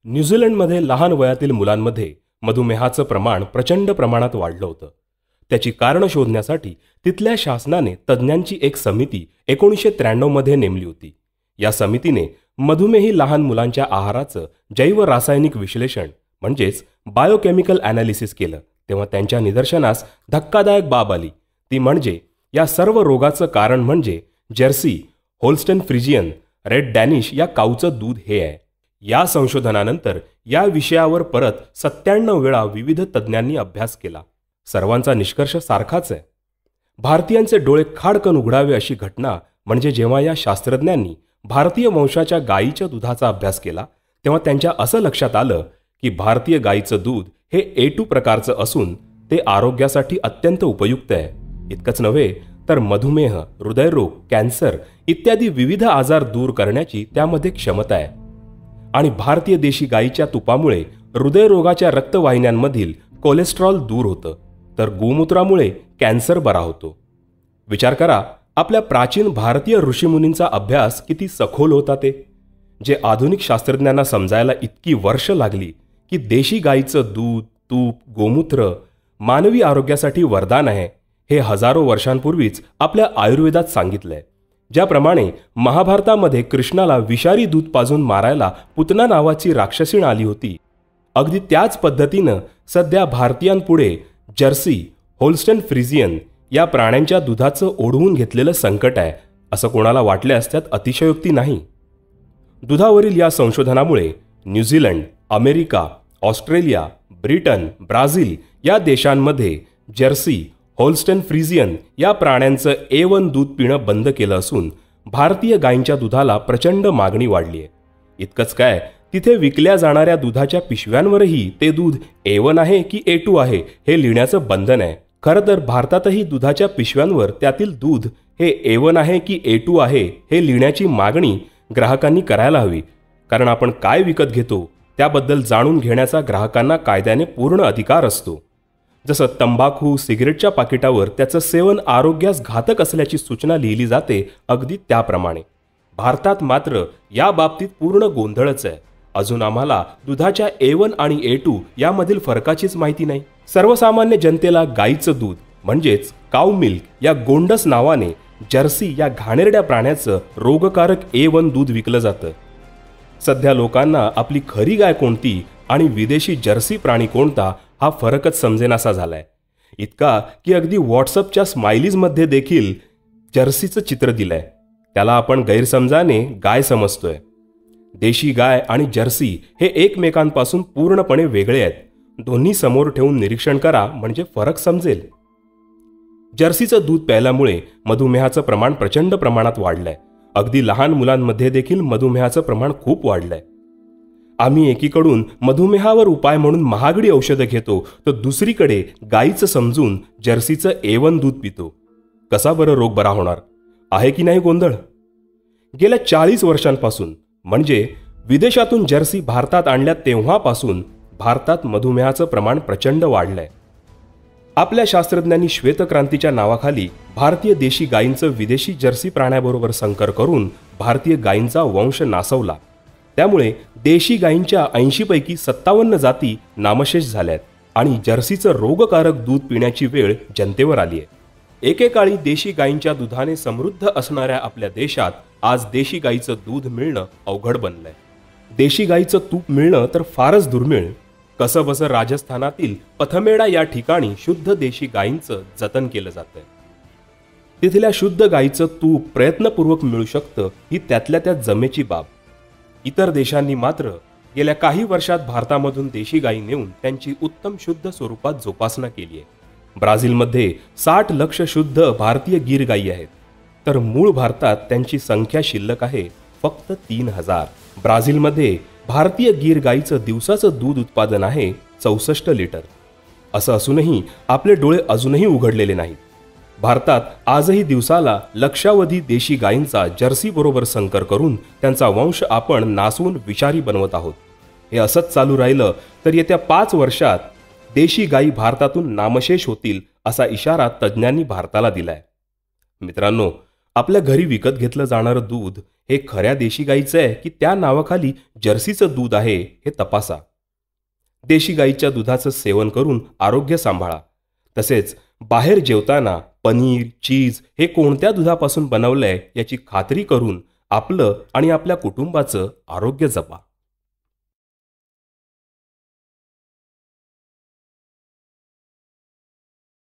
न्यूझीलंडमध्ये लहान वयातील मुलांमध्ये मधुमेहाचं प्रमाण प्रचंड प्रमाणात वाढलं होतं. त्याची कारणं शोधण्यासाठी तिथल्या शासनाने तज्ज्ञांची एक समिती 1993 मध्ये नेमली होती. या समितीने मधुमेही लहान मुलांच्या आहाराचं जैव रासायनिक विश्लेषण म्हणजेच बायोकेमिकल ॲनालिसिस केलं. तेव्हा त्यांच्या निदर्शनास धक्कादायक बाब आली. ती म्हणजे या सर्व रोगाचं कारण म्हणजे Jersey, Holstein Friesian, red Danish या काऊचं दूध हे आहे. या संशोधनानंतर या विषयावर परत 97 वेळा विविध तज्ज्ञांनी अभ्यास केला. सर्वांचा निष्कर्ष सारखाच आहे. भारतीयांचे डोळे खाडकन उघडावे अशी घटना म्हणजे जेव्हा या शास्त्रज्ञांनी भारतीय वंशाच्या गायीच्या दुधाचा अभ्यास केला तेव्हा त्यांच्या असं लक्षात आलं की भारतीय गायीचं दूध हे A2 प्रकारचं असून ते आरोग्यासाठी अत्यंत उपयुक्त आहे. इतकंच नव्हे तर मधुमेह, हृदयरोग, कॅन्सर इत्यादी विविध आजार दूर करण्याची त्यामध्ये क्षमता आहे. आणि भारतीय देशी गायीच्या तुपामुळे हृदयरोगाच्या रक्तवाहिन्यांमधील कोलेस्ट्रॉल दूर होतं, तर गोमूत्रामुळे कॅन्सर बरा होतो. विचार करा, आपल्या प्राचीन भारतीय ऋषीमुनींचा अभ्यास किती सखोल होता ते, जे आधुनिक शास्त्रज्ञांना समजायला इतकी वर्ष लागली की देशी गायीचं दूध, तूप, गोमूत्र मानवी आरोग्यासाठी वरदान आहे हे हजारो वर्षांपूर्वीच आपल्या आयुर्वेदात सांगितलंय. ज्याप्रमाणे महाभारतामध्ये कृष्णाला विषारी दूध पाजून मारायला पुतना नावाची राक्षसीण आली होती, अगदी त्याच पद्धतीनं सध्या भारतीयांपुढे जर्सी, होल्स्टन फ्रिजियन या प्राण्यांच्या दुधाचं ओढवून घेतलेलं संकट आहे असं कोणाला वाटल्यास त्यात अतिशयोक्ती नाही. दुधावरील या संशोधनामुळे New Zealand, America, Australia, Britain, Brazil या देशांमध्ये जर्सी, होल्स्टन फ्रिजियन या प्राण्यांचं A1 दूध पिणं बंद केलं असून भारतीय गायींच्या दुधाला प्रचंड मागणी वाढली आहे. इतकंच काय, तिथे विकल्या जाणाऱ्या दुधाच्या पिशव्यांवरही ते दूध A1 आहे की A2 आहे हे लिहिण्याचं बंधन आहे. खरं तर भारतातही दुधाच्या पिशव्यांवर त्यातील दूध हे A1 आहे की A2 आहे हे लिहिण्याची मागणी ग्राहकांनी करायला हवी. कारण आपण काय विकत घेतो त्याबद्दल जाणून घेण्याचा ग्राहकांना कायद्याने पूर्ण अधिकार असतो. जसं तंबाखू, सिगरेटच्या पाकिटावर त्याचं सेवन आरोग्यास घातक असल्याची सूचना लिहिली जाते, अगदी त्याप्रमाणे भारतात मात्र या बाबतीत पूर्ण गोंधळच आहे. अजून आम्हाला दुधाच्या A1 आणि A2 यामधील फरकाचीच माहिती नाही. सर्वसामान्य जनतेला गाईचं दूध म्हणजेच काऊ मिल्क या गोंडस नावाने जर्सी या घाणेरड्या प्राण्याचं रोगकारक A1 दूध विकलं जातं. सध्या लोकांना आपली खरी गाय कोणती आणि विदेशी जर्सी प्राणी कोणता हा फरकच समजेनासा झालाय. इतका की अगदी व्हॉट्सअपच्या स्माइलीजमध्ये देखील जर्सीचं चित्र दिलंय. त्याला आपण गैरसमजाने गाय समजतोय. देशी गाय आणि जर्सी हे एकमेकांपासून पूर्णपणे वेगळे आहेत. दोन्ही समोर ठेवून निरीक्षण करा म्हणजे फरक समजेल. जर्सीचं दूध प्यायल्यामुळे मधुमेहाचं प्रमाण प्रचंड प्रमाणात वाढलंय. अगदी लहान मुलांमध्ये देखील मधुमेहाचं प्रमाण खूप वाढलंय. आम्ही एकीकडून मधुमेहावर उपाय म्हणून महागडी औषधं घेतो तर दुसरीकडे गाईचं समजून जर्सीचं A1 दूध पितो. कसा बरं रोग बरा होणार? आहे की नाही गोंधळ? गेल्या 40 वर्षांपासून म्हणजे विदेशातून जर्सी भारतात आणल्या तेव्हापासून भारतात मधुमेहाचं प्रमाण प्रचंड वाढलंय. आपल्या शास्त्रज्ञांनी श्वेतक्रांतीच्या नावाखाली भारतीय देशी गायींचं विदेशी जर्सी प्राण्याबरोबर संकर करून भारतीय गायींचा वंश नासवला. त्यामुळे देशी गायींच्या 80 पैकी 57 जाती नामशेष झाल्यात आणि जर्सीचं रोगकारक दूध पिण्याची वेळ जनतेवर आली आहे. एकेकाळी देशी गायींच्या दुधाने समृद्ध असणाऱ्या आपल्या देशात आज देशी गायीचं दूध मिळणं अवघड बनलंय. देशी गायीचं तूप मिळणं तर फारच दुर्मिळ. कसंबसं राजस्थानातील पथमेडा या ठिकाणी शुद्ध देशी गायींचं जतन केलं जातंय. तिथल्या शुद्ध गायीचं तूप प्रयत्नपूर्वक मिळू शकतं ही त्यातल्या त्यात जमेची बाब. इतर देशांनी मात्र गेल्या काही वर्षात भारतामधून देशी गायी नेऊन त्यांची उत्तम शुद्ध स्वरूपात जोपासना केली आहे. ब्राझीलमध्ये 60 लक्ष शुद्ध भारतीय गीर गायी आहेत, तर मूळ भारतात त्यांची संख्या शिल्लक आहे फक्त 3000. ब्राझीलमध्ये भारतीय गीर गायीचं दिवसाचं दूध उत्पादन आहे 64 लिटर. असं असूनही आपले डोळे अजूनही उघडलेले नाहीत. भारतात आजही दिवसाला लक्षावधी देशी गायींचा जर्सी बरोबर संकर करून त्यांचा वंश आपण नासवून विषारी बनवत आहोत. हे असंच चालू राहिलं तर येत्या 5 वर्षात देशी गायी भारतातून नामशेष होतील असा इशारा तज्ज्ञांनी भारताला दिलाय. मित्रांनो, आपल्या घरी विकत घेतलं जाणारं दूध हे खऱ्या देशी गाईचं आहे की त्या नावाखाली जर्सीचं दूध आहे हे तपासा. देशी गाईच्या दुधाचं सेवन करून आरोग्य सांभाळा. तसेच बाहेर जेवताना पनीर, चीज हे कोणत्या दुधापासून बनवलंय याची खात्री करून आपलं आणि आपल्या कुटुंबाचं आरोग्य जपा.